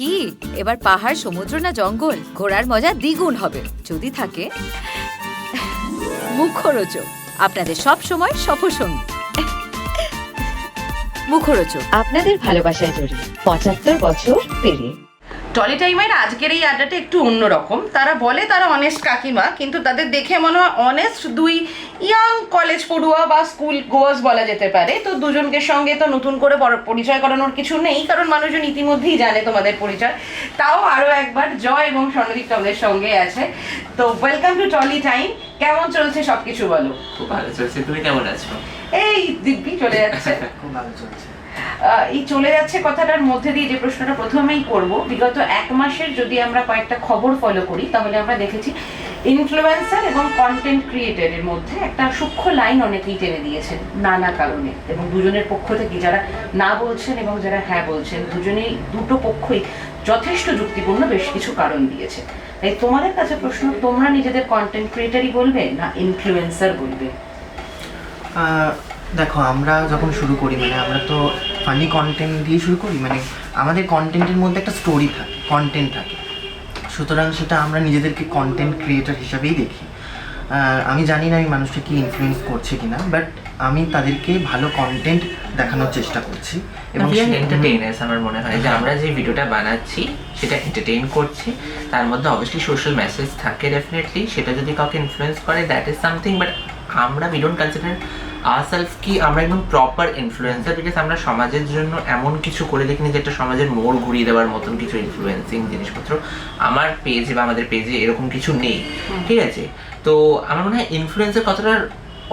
কি এবার পাহাড়, সমুদ্র না জঙ্গল? ঘোরার মজা দ্বিগুণ হবে যদি থাকে মুখরোচক, আপনাদের সব সময় সফরসঙ্গী। মুখরোচক আপনাদের ভালোবাসায় জড়িয়ে ৭৫ বছর পেরিয়ে। টলি টাইমের আজকের এই আড্ডাটা একটু অন্যরকম। তারা বলে তারা অনেস্ট কাকিমা, কিন্তু তাদের দেখে মনে হয় অনেস্ট দুই ইয়াং কলেজ পড়ুয়া বা স্কুল গোয়ার্স বলা যেতে পারে। তো দুজনকে সঙ্গে তো নতুন করে পরিচয় করানোর কিছু নেই, কারণ মানুষজন ইতিমধ্যেই জানে তোমাদের পরিচয়। তাও আরও একবার জয় এবং স্বর্ণদীপ তোমাদের সঙ্গে আছে। তো ওয়েলকাম টু টলি টাইম। কেমন চলছে সব কিছু বলো? খুব ভালো চলছে, তুমি কেমন আছো? এই দিব্যি চলে যাচ্ছে। খুব ভালো চলছে। এই চলে যাচ্ছে কথাটার মধ্যে দিয়ে যে প্রশ্নটা প্রথমেই করব, বিগত এক মাসের যদি আমরা কয়েকটা খবর ফলো করি তাহলে আমরা দেখেছি ইনফ্লুয়েন্সার এবং কন্টেন্ট ক্রিয়েটরের মধ্যে একটা সূক্ষ্ম লাইন অনেকেই টেনে দিয়েছেন নানা কারণে, এবং দুজনের পক্ষ থেকে যারা না বলছেন এবং যারা হ্যাঁ বলছেন, দুজনেই দুটো পক্ষই যথেষ্ট যুক্তিপূর্ণ বেশ কিছু কারণ দিয়েছে। তাই তোমাদের কাছে প্রশ্ন, তোমরা নিজেদের কন্টেন্ট ক্রিয়েটরই বলবে না ইনফ্লুয়েন্সার বলবে? দেখো, আমরা যখন শুরু করি আমরা তো ফানি কন্টেন্ট দিয়ে শুরু করি, আমাদের কন্টেন্টের মধ্যে একটা স্টোরি থাকে, কন্টেন্ট থাকে, সুতরাং সেটা আমরা নিজেদেরকে কন্টেন্ট ক্রিয়েটর হিসাবেই দেখি। আমি জানি না আমি মানুষকে কি ইনফ্লুয়েন্স করছে কিনা, বাট আমি তাদেরকে ভালো কন্টেন্ট দেখানোর চেষ্টা করছি এবং এন্টারটেইনার্স। আমার মনে হয় যে আমরা যে ভিডিওটা বানাচ্ছি সেটা এন্টারটেইন করছি, তার মধ্যে অবভিয়াসলি সোশ্যাল মেসেজ থাকে ডেফিনেটলি, সেটা যদি কাউকে ইনফ্লুয়েন্স করে দ্যাট ইজ সামথিং, বাট আমরা উই ডোন্ট কনসিডার আওয়ারসেলফ কি আমরা একদম প্রপার ইনফ্লুয়েন্সার, বিকজ আমরা সমাজের জন্য এমন কিছু করে দেখিনি যেটা সমাজের মোড় ঘুরিয়ে দেওয়ার মতন কিছু ইনফ্লুয়েন্সিং জিনিসপত্র আমার পেজে বা আমাদের পেজে এরকম কিছু নেই, ঠিক আছে? তো আমার মনে হয় ইনফ্লুয়েন্সের কতটার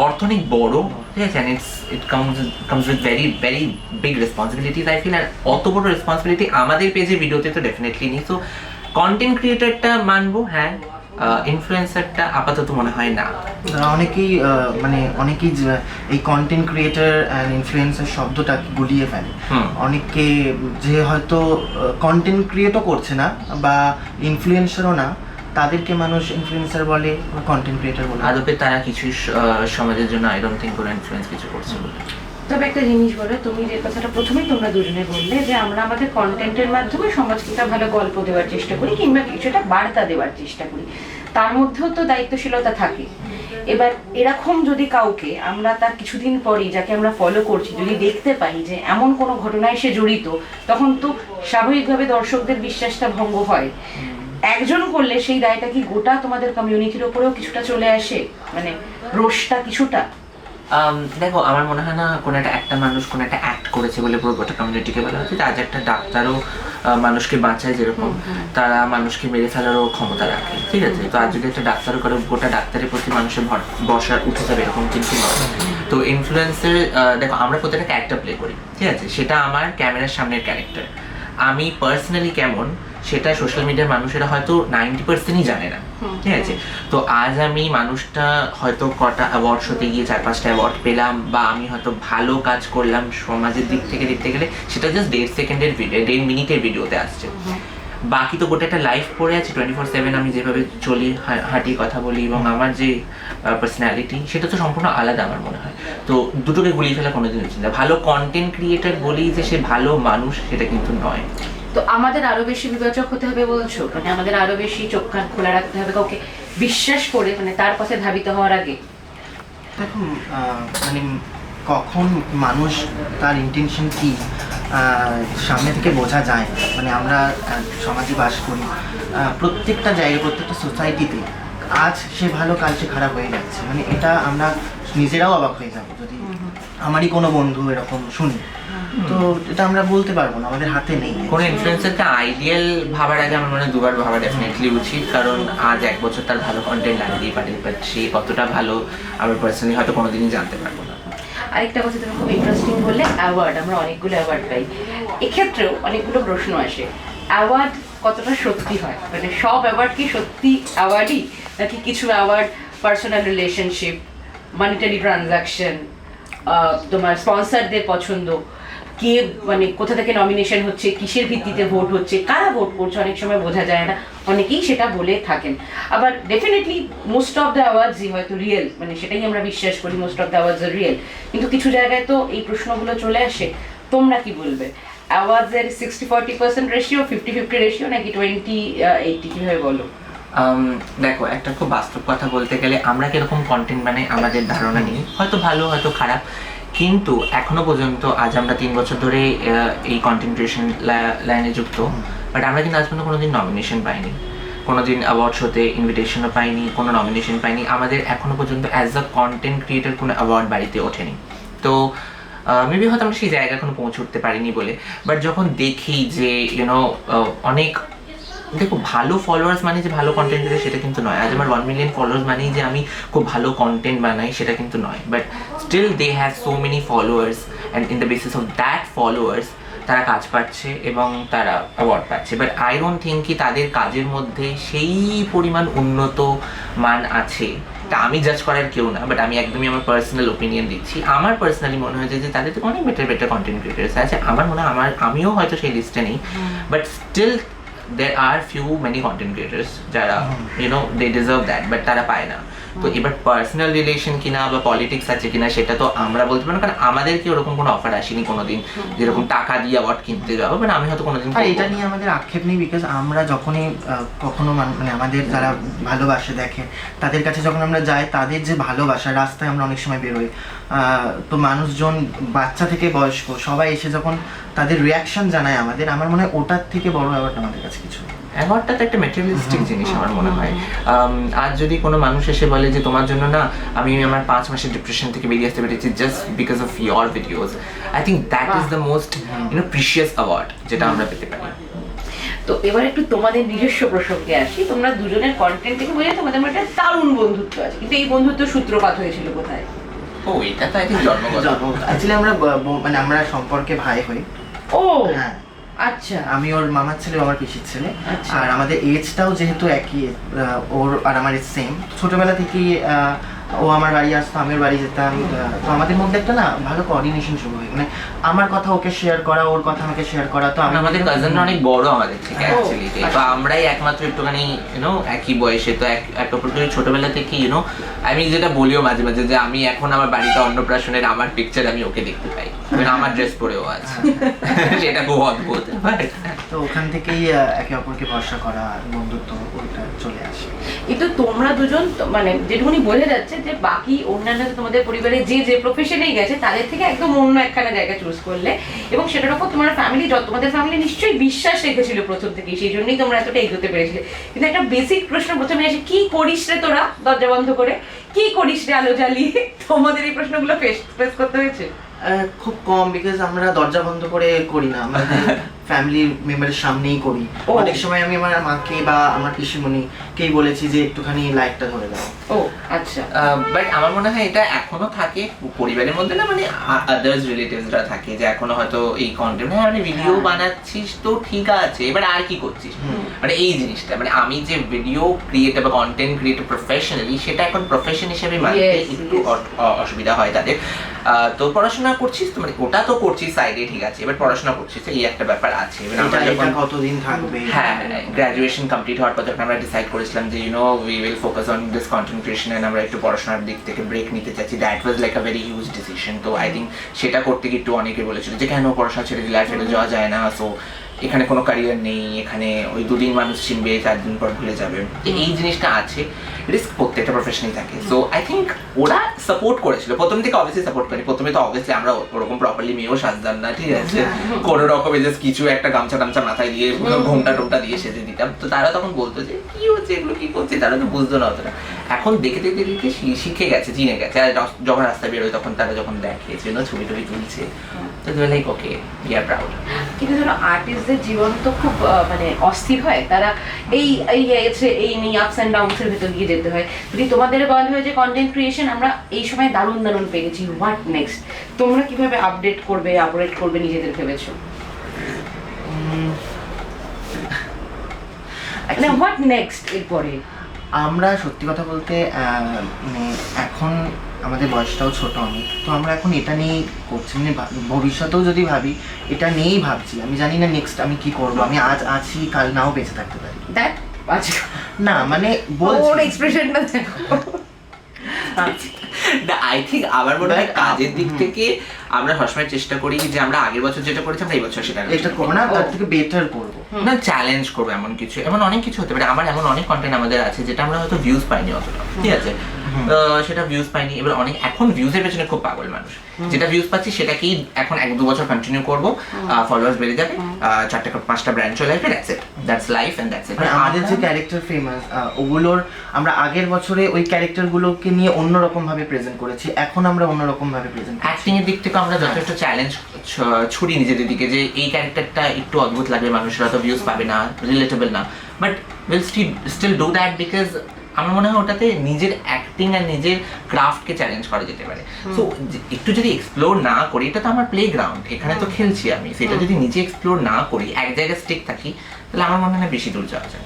অর্থ অনেক বড়, ঠিক আছে, and it comes with very very big responsibilities I feel. আর অত বড় রেসপন্সিবিলিটি আমাদের পেজে ভিডিওতে তো ডেফিনেটলি নেই। সো কন্টেন্ট ক্রিয়েটরটা মানবো, হ্যাঁ, ইনফ্লুয়েন্সারটা আপাতত মনে হয় না। অনেকেই অনেকেই এই কন্টেন্ট ক্রিয়েটর অ্যান্ড ইনফ্লুয়েন্সার শব্দটা গুলিয়ে ফেলে। অনেকে যে হয়তো কন্টেন্ট ক্রিয়েটও করছে না বা ইনফ্লুয়েন্সারও না, তাদেরকে মানুষ ইনফ্লুয়েন্সার বলে, কন্টেন্ট ক্রিয়েটর বলে। আদপে তারা কিছুই সমাজের জন্য আই ডোন্ট থিঙ্ক কোনো ইনফ্লুয়েন্স কিছু করছে বলে। তবে একটা জিনিস বলো, তুমি যে কথাটা প্রথমেই তোমরা দুজনে বললে যে আমরা আমাদের কন্টেন্টের মাধ্যমে সমাজকে একটা ভালো গল্প দেওয়ার চেষ্টা করি কিংবা কিছুটা বার্তা দেওয়ার চেষ্টা করি, তার মধ্যেও তো দায়িত্বশীলতা থাকে। এবার এরকম যদি কাউকে আমরা তার কিছুদিন পরেই যাকে আমরা ফলো করছি যদি দেখতে পাই যে এমন কোনো ঘটনায় সে জড়িত, তখন তো স্বাভাবিকভাবে দর্শকদের বিশ্বাসটা ভঙ্গ হয়। একজন করলে সেই দায়টা কি গোটা তোমাদের কমিউনিটির উপরেও কিছুটা চলে আসে, রোষটা কিছুটা? দেখো, আমার মনে হয় না কোনো একটা মানুষ কোনো একটা অ্যাক্ট করেছে বলে পুরো গোটা কমিউনিটিকে বলা হচ্ছে। আজ একটা ডাক্তারও মানুষকে বাঁচায়, যেরকম তারা মানুষকে মেরে ফেলারও ক্ষমতা রাখে, ঠিক আছে? তো আজ যদি একটা ডাক্তারও করে, গোটা ডাক্তারের প্রতি মানুষের বসার উঠে যাবে এরকম কিন্তু নয়। তো ইনফ্লুয়েন্সের দেখো, আমরা প্রত্যেকটা ক্যারেক্টার প্লে করি, ঠিক আছে? সেটা আমার ক্যামেরার সামনের ক্যারেক্টার। আমি পার্সোনালি কেমন সেটা সোশ্যাল মিডিয়ার মানুষেরা হয়তো 90%ই জানে না, ঠিক আছে? তো আজ আমি মানুষটা হয়তো কটা অ্যাওয়ার্ড শোতে গিয়ে 4-5টা অ্যাওয়ার্ড পেলাম, বা আমি হয়তো ভালো কাজ করলাম সমাজের দিক থেকে দেখতে গেলে, সেটা জাস্ট 1.5 সেকেন্ডের ভিডিও, 1.5 মিনিটের ভিডিওতে আসছে। বাকি তো গোটা একটা লাইফ পড়ে আছে 24/7, আমি যেভাবে চলি, হাঁটি, কথা বলি, এবং আমার যে পার্সোনালিটি সেটা তো সম্পূর্ণ আলাদা আমার মনে হয়। তো দুটোকে গুলিয়ে ফেলা কোনোদিন উচিত না। ভালো কন্টেন্ট ক্রিয়েটর বলি যে সে ভালো মানুষ, সেটা কিন্তু নয়। তো আমাদের আরো বেশি বিবেচক হতে হবে বলছো? আমাদের আরো বেশি চোখ কান খোলা রাখতে হবে কাউকে বিশ্বাস করে, তার পথে ধাবিত হওয়ার আগে। দেখুন, কখন মানুষ তার ইন্টেনশন কি সামনে থেকে বোঝা যায় না। আমরা সমাজে বাস করি, প্রত্যেকটা জায়গায়, প্রত্যেকটা সোসাইটিতে আজ সে ভালো কাল সে খারাপ হয়ে যাচ্ছে। এটা আমরা নিজেরাও অবাক হয়ে যাবো যদি আমারই কোনো বন্ধু এরকম শুনি। তো এটা আমরা বলতে পারবো না, আমাদের হাতে নেই। কোনো ইনফ্লুয়েন্সারকে আইডিয়াল ভাবার আগে আমার মনে হয় দুবার ভাবা ডেফিনেটলি উচিত, কারণ আজ 1 বছর তার ভালো কন্টেন্ট লাগতেই পারে, বাট সে কতটা ভালো আমার পার্সোনালি হয়তো কোনোদিনই জানতে পারবো না। আরেকটা কথা তুমি খুব ইন্টারেস্টিং বললে, অ্যাওয়ার্ড। আমরা অনেকগুলো অ্যাওয়ার্ড পাই, এক্ষেত্রেও অনেকগুলো প্রশ্ন আসে। অ্যাওয়ার্ড কতটা সত্যি হয়? সব অ্যাওয়ার্ড কি সত্যি অ্যাওয়ার্ডই, নাকি কিছু award personal relationship, monetary transaction, তোমার স্পন্সরদের পছন্দ, কে কোথা থেকে নমিনেশন হচ্ছে, কিসের ভিত্তিতে ভোট হচ্ছে, কারা ভোট করছে, অনেক সময় বোঝা যায় না, অনেকেই সেটা বলে থাকেন। আবার ডেফিনেটলি মোস্ট অফ দ্য অ্যাওয়ার্ডসই হয়তো রিয়েল, সেটাই আমরা বিশ্বাস করি, মোস্ট অফ দ্য অ্যাওয়ার্ডস আর রিয়েল। কিন্তু কিছু জায়গায় তো এই প্রশ্নগুলো চলে আসে, তোমরা কি বলবে? অ্যাওয়ার্ডসের 60-40% রেশিও, 50-50 রেশিও, নাকি 20-80, কিভাবে বলো? দেখো, একটা খুব বাস্তব কথা বলতে গেলে আমরা কিরকম কন্টেন্ট বানাই আমাদের ধারণা নেই, হয়তো ভালো হয়তো খারাপ, কিন্তু এখনো পর্যন্ত আজ আমরা 3 বছর ধরে এই কন্টেন্ট ক্রিয়েশন লাইনে যুক্ত, বাট আমরা কিন্তু আজ পর্যন্ত কোনোদিন নমিনেশন পাইনি, কোনোদিন অ্যাওয়ার্ড শোতে ইনভিটেশনও পাইনি, কোনো নমিনেশন পাইনি, আমাদের এখনো পর্যন্ত অ্যাজ আ কন্টেন্ট ক্রিয়েটার কোনো অ্যাওয়ার্ড বাড়িতে ওঠেনি। তো মেবি হয়তো আমরা সেই জায়গা এখনো পৌঁছে উঠতে পারিনি বলে, বাট যখন দেখি যে ইউনো অনেক, দেখো ভালো ফলোয়ার্স মানে যে ভালো কন্টেন্ট ক্রিয়েটার সেটা কিন্তু নয়, আজ আমার 1 মিলিয়ন ফলোয়ার্স মানেই যে আমি খুব ভালো কন্টেন্ট বানাই সেটা কিন্তু নয়, but still they have so many followers and in the basis of that followers তারা কাজ পাচ্ছে এবং তারা অ্যাওয়ার্ড পাচ্ছে। বাট আই ডোন্ট থিঙ্ক কি তাদের কাজের মধ্যে সেই পরিমাণ উন্নত মান আছে, তা আমি জাজ করার কেউ না, বাট আমি একদমই আমার পার্সোনাল ওপিনিয়ন দিচ্ছি। আমার পার্সোনালি মনে হয়েছে যে তাদের থেকে অনেক বেটার কন্টেন্ট ক্রিয়েটার্স আছে, আমার মনে হয় আমিও হয়তো সেই লিস্টে নেই, but still there are many content creators যারা they deserve that, but তারা পায় না। তো এবার পার্সোনাল রিলেশন কিনা বা পলিটিক্স আছে কিনা সেটা তো আমরা বলতে পারি না, কারণ আমাদের কি ওরকম কোনো অফার আসেনি কোনোদিন যেরকম টাকা দিয়ে অ্যাওয়ার্ড কিনতে যাবো, মানে আমি হয়তো কোনোদিন। আর এটা নিয়ে আমাদের আক্ষেপ নেই, বিকজ আমরা যখনই কখনো মানে আমাদের যারা ভালোবাসে দেখে তাদের কাছে যখন আমরা যাই, তাদের যে ভালোবাসা, রাস্তায় আমরা অনেক সময় বেরোই, তো মানুষজন বাচ্চা থেকে বয়স্ক সবাই এসে যখন তাদের রিয়াকশন জানায় আমাদের, আমার মনে হয় ওটার থেকে বড় অ্যাওয়ার্ড আমাদের কাছে কিছু। অ্যাওয়ার্ডটা তো একটা মেটেরিয়ালিস্টিক জিনিস আমার মনে হয়। আজ যদি কোনো মানুষ এসে বলে যে তোমার জন্য না আমি আমার 5 মাসের ডিপ্রেশন থেকে বেরিয়ে আসতে পেরেছি just because of your videos, I think that is the most precious award যেটা আমরা পেতে পারি। তো এবার একটু তোমাদের নিজস্ব প্রসঙ্গে আসি। তোমরা দুজনের কন্টেন্ট থেকে বোঝা তোমাদের মধ্যে একটা দারুণ বন্ধুত্ব আছে, কিন্তু এই বন্ধুত্ব সূত্রপাত হয়েছিল কোথায়? ও, এটা তো আই থিঙ্ক জন্মগত। অ্যাকচুয়ালি আমরা মানে আমরা সম্পর্কে ভাই হই। ও হ্যাঁ, আচ্ছা। আমি ওর মামার ছেলে, আমার পিসির ছেলে, আচ্ছা। আর আমাদের এজটাও যেহেতু একই, ওর আর আমার এজ সেম, ছোটবেলা থেকেই ও আমার বাড়ি আসতো, আমি ওর বাড়ি যেতাম, তো আমাদের মধ্যে একটা না ভালো কোঅর্ডিনেশন শুরু হয়, মানে আমার কথা ওকে শেয়ার করা, ওর কথা আমাকে শেয়ার করা। তো আমাদের কাজিনরা অনেক বড় আমাদের থেকে ও, অ্যাকচুয়ালি, তো আমরাই একমাত্র একটুখানি একই বয়সে, তো এক অপরকে ছোটবেলা থেকে আমি যেটা বলিও মাঝে মাঝে যে আমি এখন আমার বাড়িতে অন্নপ্রাশনের আমার পিকচার আমি ওকে দেখতে পাই, আমার ড্রেস পরেও আছে, সেটা খুব অদ্ভুত। তো ওখান থেকেই একে অপরকে ভরসা করা, বন্ধুত্ব ওটা চলে আসে। কিন্তু তোমরা দুজন মানে যেটুকুনি বোঝা যাচ্ছে যে বাকি অন্যান্য তোমাদের পরিবারে যে যে প্রফেশনেই গেছে তাদের থেকে একদম অন্য একখানা জায়গা চুজ করলে, এবং সেটার উপর তোমার তোমাদের ফ্যামিলি নিশ্চয়ই বিশ্বাস রেখেছিল প্রথম থেকেই, সেই জন্যই তোমরা এতটা এগোতে পেরেছিলে। কিন্তু একটা বেসিক প্রশ্ন প্রথমে আসে, কি করিস রে তোরা দরজা বন্ধ করে, কি করিস রে আলো জ্বালিয়ে? তোমাদের এই প্রশ্নগুলো ফেস করতে হয়েছে? খুব কম, বিকজ আমরা দরজা বন্ধ করে করি না, আমাদের ফ্যামিলি মেম্বারের সামনেই করি। অনেক সময় আমি আমার মাকে বা আমার পিসিমণিকেই বলেছি যে একটুখানি লাইটটা ধরে দাও। ও আচ্ছা। বাট আমার মনে হয় এটা এখনো থাকে পরিবারের মধ্যে, না মানে আদার্স রিলেটিভসরা থাকে যে এখনো হয়তো এই কন্টেন্ট, হ্যাঁ মানে ভিডিও বানাচ্ছিস তো ঠিক আছে, এবার আর কি করছিস, মানে এই জিনিসটা, মানে আমি যে ভিডিও ক্রিয়েটর বা কন্টেন্ট ক্রিয়েটর প্রফেশনালি, সেটা এখন প্রফেশন হিসেবে মানতে একটু অসুবিধা হয় তাদের। তো পড়াশোনা করছিস তো, মানে ওটা তো করছিস সাইডে, ঠিক আছে, এবার পড়াশোনা করছিস, এই একটা ব্যাপার আছে। এটা কতদিন থাকবে? হ্যাঁ, গ্রাজুয়েশন কমপ্লিট হওয়ার পর যখন আমরা ডিসাইড করেছিলাম যে we will focus on this content creation and আমরা একটু পড়াশোনার দিক থেকে ব্রেক নিতে চাচ্ছি, that was like a very huge decision. তো আই থিঙ্ক সেটা করতে গিয়ে একটু অনেকে বলেছিল যে কেন পড়াশোনা ছেড়ে দিলে, আর ফেলে যাওয়া যায় না, সো এখানে কোনো ক্যারিয়ার নেই, এখানে ওই 2 দিন মানুষ চিনবে, 4 দিন পর ভুলে যাবে, এই জিনিসটা আছে, রিস্ক প্রত্যেকটা প্রফেশনেই থাকে। সো আই থিঙ্ক ওরা সাপোর্ট করেছিল প্রথম থেকে, অবভিয়াসলি সাপোর্ট করি। প্রথমে তো অবভিয়াসলি আমরা ওরকম প্রপারলি মেয়েও সাজতাম না, ঠিক আছে, কোনো রকমের জাস্ট কিছু একটা গামছা টামছা মাথায় দিয়ে ঘোমটা টোমটা দিয়ে সেজে দিতাম। তো তারা তখন বলতো যে কি হচ্ছে, এগুলো কি করছে, তারা তো বুঝতো না অতটা। এখন দেখে দেখে দেখে শিখে গেছে, চিনে গেছে, আর যখন রাস্তায় বেরোয় তখন তারা যখন দেখে ছবি টবি তুলছে, তো like okay, we are proud. কিন্তু ধরো আর্টিস্টদের জীবন তো খুব মানে অস্থির হয়, তারা এই নিয়ে আপস অ্যান্ড ডাউনসের ভেতর দিয়ে যেতে হয়। যদি তোমাদের বলা হয় যে কন্টেন্ট ক্রিয়েশন আমরা এই সময় দারুণ দারুণ পেয়েছি, হোয়াট নেক্সট? তোমরা কিভাবে আপডেট করবে নিজেদের ভেবেছো? মানে হোয়াট নেক্সট এরপরে? আমরা সত্যি কথা বলতে মানে এখন আমাদের বয়সটাও ছোট অনেক, তো আমরা এখন এটা নিয়েই করছি, মানে ভবিষ্যতেও যদি ভাবি এটা নিয়েই ভাবছি। আমি জানি না নেক্সট আমি কি করব, আমি আজ আছি কাল নাও বেঁচে থাকতে পারি। দ্যাট আচ্ছা না মানে ওর এক্সপ্রেশনটা দেখো। আই থিঙ্ক আমার মনে হয় কাজের দিক থেকে আমরা সবসময় চেষ্টা করি যে আমরা আগের বছর যেটা করেছি আমরা এই বছর সেটা এটা করবো না, তার থেকে বেটার করবো। না চ্যালেঞ্জ করবো এমন কিছু, এমন অনেক কিছু হতে পারে। আমার এমন অনেক কন্টেন্ট আমাদের আছে যেটা আমরা হয়তো ভিউজ পাইনি অতটা, ঠিক আছে, সেটা ভিউজ পাইনি। এবার অনেক এখন ভিউজের পেছনে খুব পাগল মানুষ, যেটা ভিউজ পাচ্ছি সেটাকেই এখন 1-2 বছর কন্টিনিউ করবো, ফলোয়ার্স বেড়ে যাবে, 4-5টা ব্র্যান্ড চলে আসবে, that's it, that's life and that's it. আমাদের যে ক্যারেক্টার ফেমাস ওগুলোর আমরা আগের বছরে ওই ক্যারেক্টারগুলোকে নিয়ে অন্যরকম ভাবে প্রেজেন্ট করেছি, এখন আমরা অন্যরকম ভাবে প্রেজেন্ট করছি। অ্যাক্টিং এর দিক থেকে আমরা যথেষ্ট চ্যালেঞ্জ ছুড়ি নিজেদের দিকে, যে এই ক্যারেক্টারটা একটু অদ্ভুত লাগবে, মানুষরা তো ভিউজ পাবে না, রিলেটেবল না, but will still do that, because আমার মনে হয় ওটাতে নিজের অ্যাক্টিং আর নিজের ক্রাফটকে চ্যালেঞ্জ করা যেতে পারে। সো একটু যদি এক্সপ্লোর না করি, এটা তো আমার প্লে গ্রাউন্ড, এখানে তো খেলছি আমি, সেটা যদি নিজে এক্সপ্লোর না করি, এক জায়গায় স্টিক থাকি, তাহলে আমার মনে হয় বেশি দূর যাওয়া যায়।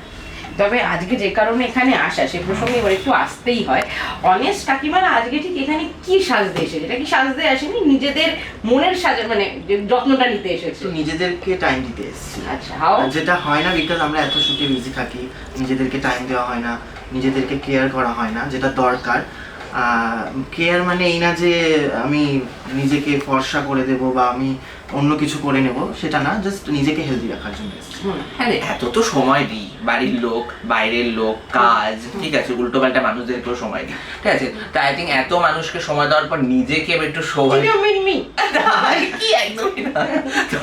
তবে আজকে যে কারণে এখানে আসা, সে প্রসঙ্গে এবার একটু আসতেই হয়। অনেস্ট কাকিমারা আজকে ঠিক এখানে কি সাজতে এসেছে? এটা কি সাজতে আসেনি, নিজেদের মনের সাজার মানে যত্নটা নিতে এসেছে? তো নিজেদেরকে টাইম দিতে এসেছি। আচ্ছা, হাও? যেটা হয় না, বিকজ আমরা এত শুটে বিজি থাকি, নিজেদেরকে টাইম দেওয়া হয় না, নিজেদেরকে কেয়ার করা হয় না, যেটা দরকার। কেয়ার মানে এই না যে আমি নিজেকে ফর্সা করে দেবো বা আমি অন্য কিছু করে নেব, সেটা না, জাস্ট নিজেকে হেলদি রাখার জন্য এসেছি। হ্যাঁ, এত তো সময় দিই, বাড়ির লোক, বাইরের লোক, কাজ, ঠিক আছে, উল্টো পাল্টা মানুষদেরকেও সময় দিই, ঠিক আছে, তো আই থিঙ্ক এত মানুষকে সময় দেওয়ার পর নিজেকে একটু সময় কি একদমই না, তো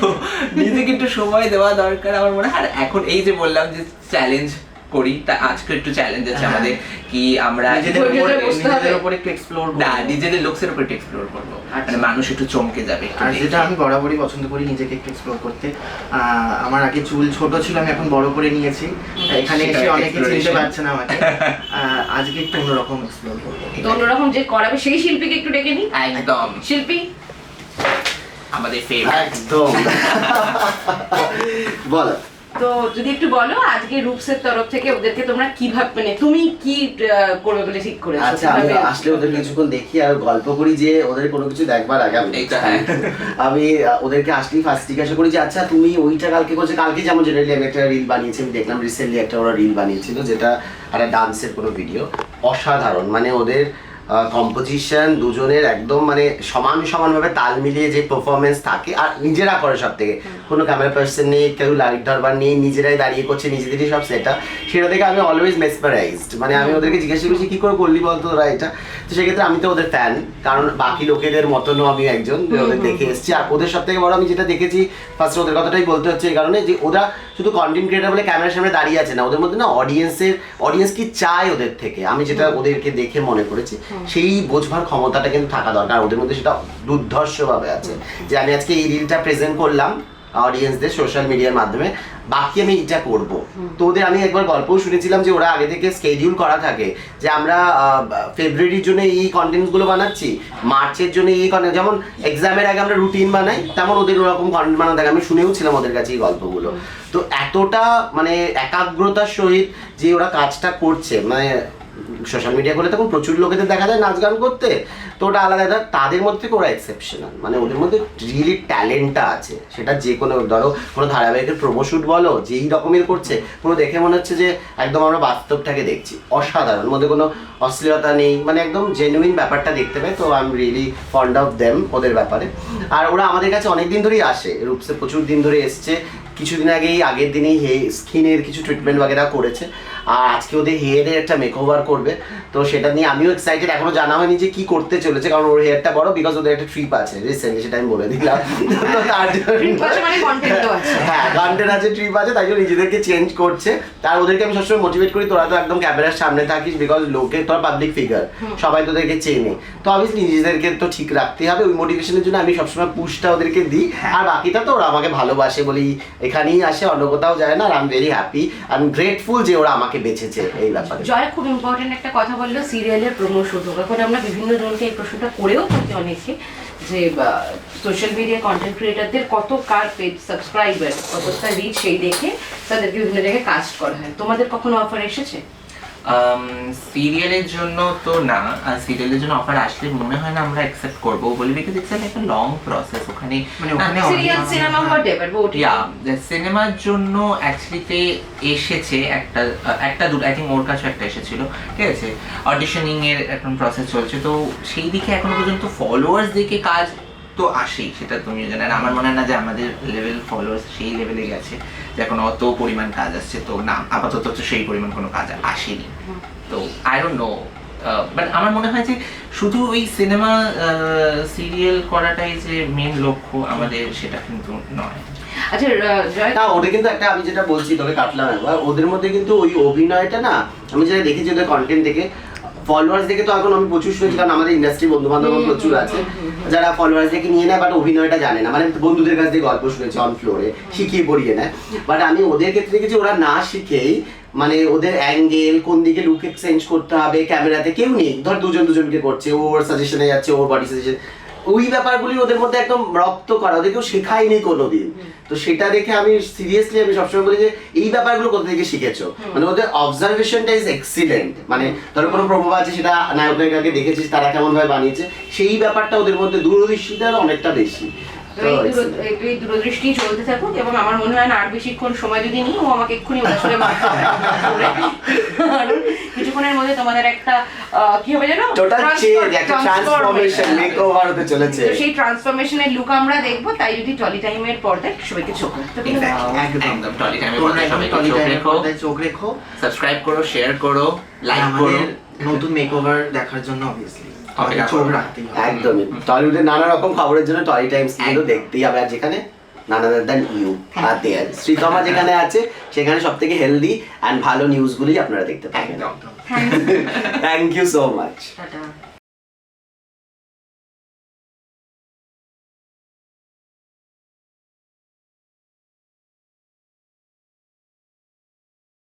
নিজেকে একটু সময় দেওয়া দরকার আমার মনে হয়। আর এখন এই যে বললাম যে চ্যালেঞ্জ করি, তা আজকে একটু চ্যালেঞ্জ আছে আমাদের, কি আমরা নিজেদের উপর একটু এক্সপ্লোর করব, না নিজেদের লুকসের উপর একটু এক্সপ্লোর করবো, মানে মানুষ একটু চমকে যাবে। আর যেটা আমি বরাবরই পছন্দ করি, নিজেকে একটু এক্সপ্লোর করতে। আমার আগে চুল ছোট ছিল, আমি এখন বড় করে নিয়েছি, এখানে এসে অনেকে চিনতে পারছে না আমাকে। আজকে একটু অন্যরকম এক্সপ্লোর করবো। তো অন্যরকম যে করাবে সেই শিল্পীকে একটু ডেকে নিই। একদম শিল্পী আমাদের ফেভারিট। একদম বল। তো যদি একটু বলো আজকে রূপসের তরফ থেকে ওদেরকে তোমরা কিভাবে, মানে তুমি কি করবে বলে ঠিক করেছো? আচ্ছা, আমি আসলে ওদের কিছুক্ষণ দেখি আর গল্প করি, যে ওদের কোনো কিছু দেখবার আগে আমি ওদেরকে আসলেই ফার্স্ট জিজ্ঞাসা করি যে আচ্ছা তুমি ওইটা কালকে করছো, কালকে যেমন জেনারেলি আমি একটা রিল বানিয়েছি, আমি দেখলাম রিসেন্টলি একটা ওরা রিল বানিয়েছিল, যেটা একটা ডান্সের কোনো ভিডিও, অসাধারণ, মানে ওদের কম্পোজিশন দুজনের একদম মানে সমানভাবে তাল মিলিয়ে যে পারফরমেন্স থাকে, আর নিজেরা করে সব থেকে, কোনো ক্যামেরা পার্সন নেই, কেউ লাইট ধরবার নেই, নিজেরাই দাঁড়িয়ে করছে, নিজেদেরই সব সেটা, সেটা থেকে আমি অলওয়েজ মেসমারাইজড। মানে আমি ওদেরকে জিজ্ঞাসা করছি কী করে করলি বলতো ওরা এটা, তো সেক্ষেত্রে আমি তো ওদের ফ্যান, কারণ বাকি লোকেদের মতনও আমি একজন, ওদের দেখে এসেছি। আর ওদের সব থেকে বড় আমি যেটা দেখেছি, ফার্স্ট ওদের কথাটাই বলতে হচ্ছে এই কারণে যে ওরা শুধু কন্টেন্ট ক্রিয়েটার বলে ক্যামেরার সামনে দাঁড়িয়ে আছে না, ওদের মধ্যে না অডিয়েন্স কি চায় ওদের থেকে, আমি যেটা ওদেরকে দেখে মনে করেছি, সেই বোঝবার ক্ষমতাটা কিন্তু থাকা দরকার ওদের মধ্যে, সেটা দুর্ধর্ষভাবে আছে। যে আমি আজকে এই রিলটা প্রেজেন্ট করলাম অডিয়েন্সদের সোশ্যাল মিডিয়ার মাধ্যমে, বাকি আমি এটা করব। তো ওদের আমি একবার গল্পও শুনেছিলাম যে ওরা আগে থেকে স্কেডিউল করা থাকে, যে আমরা ফেব্রুয়ারির জন্য এই কন্টেন্টসগুলো বানাচ্ছি, মার্চের জন্য এই কন্টেন্ট, যেমন এক্সামের আগে আমরা রুটিন বানাই, তেমন ওদের ওরকম কন্টেন্ট বানানো থাকে। আমি শুনেও ছিলাম ওদের কাছে এই গল্পগুলো। তো এতটা মানে একাগ্রতার সহিত যে ওরা কাজটা করছে, মানে সোশ্যাল মিডিয়া করলে তখন প্রচুর লোকেদের দেখা যায় নাচ গান করতে, তো ওটা আলাদা, তাদের মধ্যে থেকে ওরা এক্সেপশনাল, মানে ওদের মধ্যে রিয়েলি ট্যালেন্টটা আছে। সেটা যে কোনো ধরো কোনো ধারাবাহিকের প্রোমোশুট বলো, যেই রকমের করছে, পুরো দেখে মনে হচ্ছে যে একদম আমরা বাস্তবটাকে দেখছি, অসাধারণ, মধ্যে কোনো অশ্লীলতা নেই, মানে একদম জেনুইন ব্যাপারটা দেখতে পাই। তো I am really fond of them ওদের ব্যাপারে। আর ওরা আমাদের কাছে অনেক দিন ধরেই আসে, রূপসে প্রচুর দিন ধরে এসছে, কিছুদিন আগের দিনেই স্কিনের কিছু ট্রিটমেন্ট বাগেরা করেছে, আর আজকে ওদের হেয়ারের একটা মেকওভার করবে, তো সেটা নিয়ে আমিও এক্সাইটেড। এখনো জানা হয়নি যে কি করতে চলেছে, কারণ ওর হেয়ারটা বড়, বিকজ ওদের একটা ট্রিপ আছে রিসেন্টলি, সেটা আমি বলে দিলাম। তো তার জন্য হ্যাঁ কন্টেন্ট আছে, ট্রিপ আছে, তাই জন্য নিজেদেরকে চেঞ্জ করছে। তার ওদেরকে আমি সবসময় মোটিভেট করি, তোরা তো একদম ক্যামেরার সামনে থাকিস, বিকজ লোকে তোরা পাবলিক ফিগার, সবাই তোদেরকে চেনে, তো অবভিয়াসলি নিজেদেরকে তো ঠিক রাখতে হবে। ওই মোটিভেশনের জন্য আমি সবসময় পুশটা ওদেরকে দিই, আর বাকিটা তো ওরা আমাকে ভালোবাসে বলেই এখানেই আসে, অন্য কোথাও যায় না। আর I am very happy, I am grateful যে ওরা আমাকে বেছেছে এই ব্যাপারে। জয় খুব ইম্পর্টেন্ট একটা কথা বললো, সিরিয়ালের প্রমোশন হোক। এখন আমরা বিভিন্ন জনকে এই প্রশ্নটা করেও থাকি অনেকে, যে সোশ্যাল মিডিয়া কন্টেন্ট ক্রিয়েটারদের কত কার পেজ সাবস্ক্রাইবার, কতটা রিচ, সেই দেখে তাদেরকে বিভিন্ন জায়গায় কাস্ট করা হয়। তোমাদের কখনো অফার এসেছে? সিরিয়ালের জন্য তো না, সিরিয়ালের জন্য অফার আসলে মনে হয় না আমরা অ্যাকসেপ্ট করবো বলে, বিকজ ইটস একটা লং প্রসেস ওখানে। মানে ওখানে সিরিয়াল সিনেমা হোয়াটএভার সিনেমার জন্য অ্যাকচুয়ালিতে এসেছে একটা দুটো, আই থিঙ্ক ওর কাছে একটা এসেছিল, ঠিক আছে। অডিশনিং এর এখন প্রসেস চলছে, তো সেই দিকে এখনো পর্যন্ত ফলোয়ার্স দিকে কাজ তো আসেই, সেটা তুমি জানো। আর আমার মনে হয় না যে আমাদের লেভেল ফলোয়ার্স সেই লেভেলে গেছে যে এখন অত পরিমাণ কাজ আসছে, তো না আপাতত তো সেই পরিমাণ কোনো কাজ আসেনি। তো আই ডোন্ট নো, বাট আমার মনে হয় যে শুধু ওই সিনেমা সিরিয়াল করাটাই যে মেন লক্ষ্য আমাদের, সেটা কিন্তু নয়। আচ্ছা জয়, না ওটা কিন্তু একটা, আমি যেটা বলছি তোকে কাটলাম একবার, ওদের মধ্যে কিন্তু ওই অভিনয়টা না, আমি যেটা দেখেছি ওদের কন্টেন্ট থেকে, ফলোয়ার্স দেখে তো এখন আমি প্রচুর শুনেছি, কারণ আমাদের ইন্ডাস্ট্রি বন্ধু বান্ধব প্রচুর আছে যারা ফলোয়ার্স দেখে নিয়ে নেয়, বাট অভিনয়টা জানে না। মানে বন্ধুদের কাছ থেকে গল্প শুনেছি অন ফ্লোরে, শিখিয়ে পড়িয়ে নেয়। বাট আমি ওদের ক্ষেত্রে দেখেছি ওরা না শিখেই, মানে ওদের অ্যাঙ্গেল কোন দিকে লুক এক্সচেঞ্জ করতে হবে, ক্যামেরাতে কেউ নেই, ধর দুজনকে করছে, ওর সাজেশনে যাচ্ছে, ওর বডি সাজেশন, ওই ব্যাপারগুলি ওদের মধ্যে একদম রপ্ত করা, ওদের কেউ শেখায়নি কোনোদিন। তো সেটা দেখে আমি সিরিয়াসলি আমি সবসময় বলি যে এই ব্যাপারগুলো কোথা থেকে শিখেছো, মানে ওদের অবজারভেশনটা ইজ এক্সিলেন্ট। মানে ধরো কোনো প্রভাব আছে, সেটা নায়ক নায়িকাকে দেখেছিস তারা কেমন ভাবে বানিয়েছে, সেই ব্যাপারটা ওদের মধ্যে দূরদৃষ্টিটা অনেকটা বেশি। এই দূরদৃষ্টি চলতে থাকুক, এবং আমার মনে হয় না আর বেশিক্ষণ সময় যদি নিই, ও আমাকে এক্ষুনি আসলে মারতে হবে। কারণ কিছুক্ষণের মধ্যে তোমাদের একটা কি হবে জানো, টোটাল চেঞ্জ, একটা ট্রান্সফরমেশন, মেকওভার হতে চলেছে। তো সেই ট্রান্সফরমেশনের লুক আমরা দেখবো, তাই যদি টলি টাইমের পর্দায় সবাইকে চোখ রাখতে হবে। একদম টলি টাইমের পর্দায় সবাইকে চোখ রেখো, সাবস্ক্রাইব করো, শেয়ার করো, লাইক করো। নতুন মেকওভার দেখার জন্য অবভিয়াসলি চোখ রাখতেই হবে। একদমই, টলিউডের নানা রকম খবরের জন্য টলি টাইমস কিন্তু দেখতেই হবে। আর যেখানে নানাদার দ্যান ইউ আর দেয়ার, শ্রীতমা যেখানে আছে সেখানে সব থেকে হেলদি অ্যান্ড ভালো নিউজগুলি আপনারা দেখতে পাবেন। একদম। Thank you so much. Tata.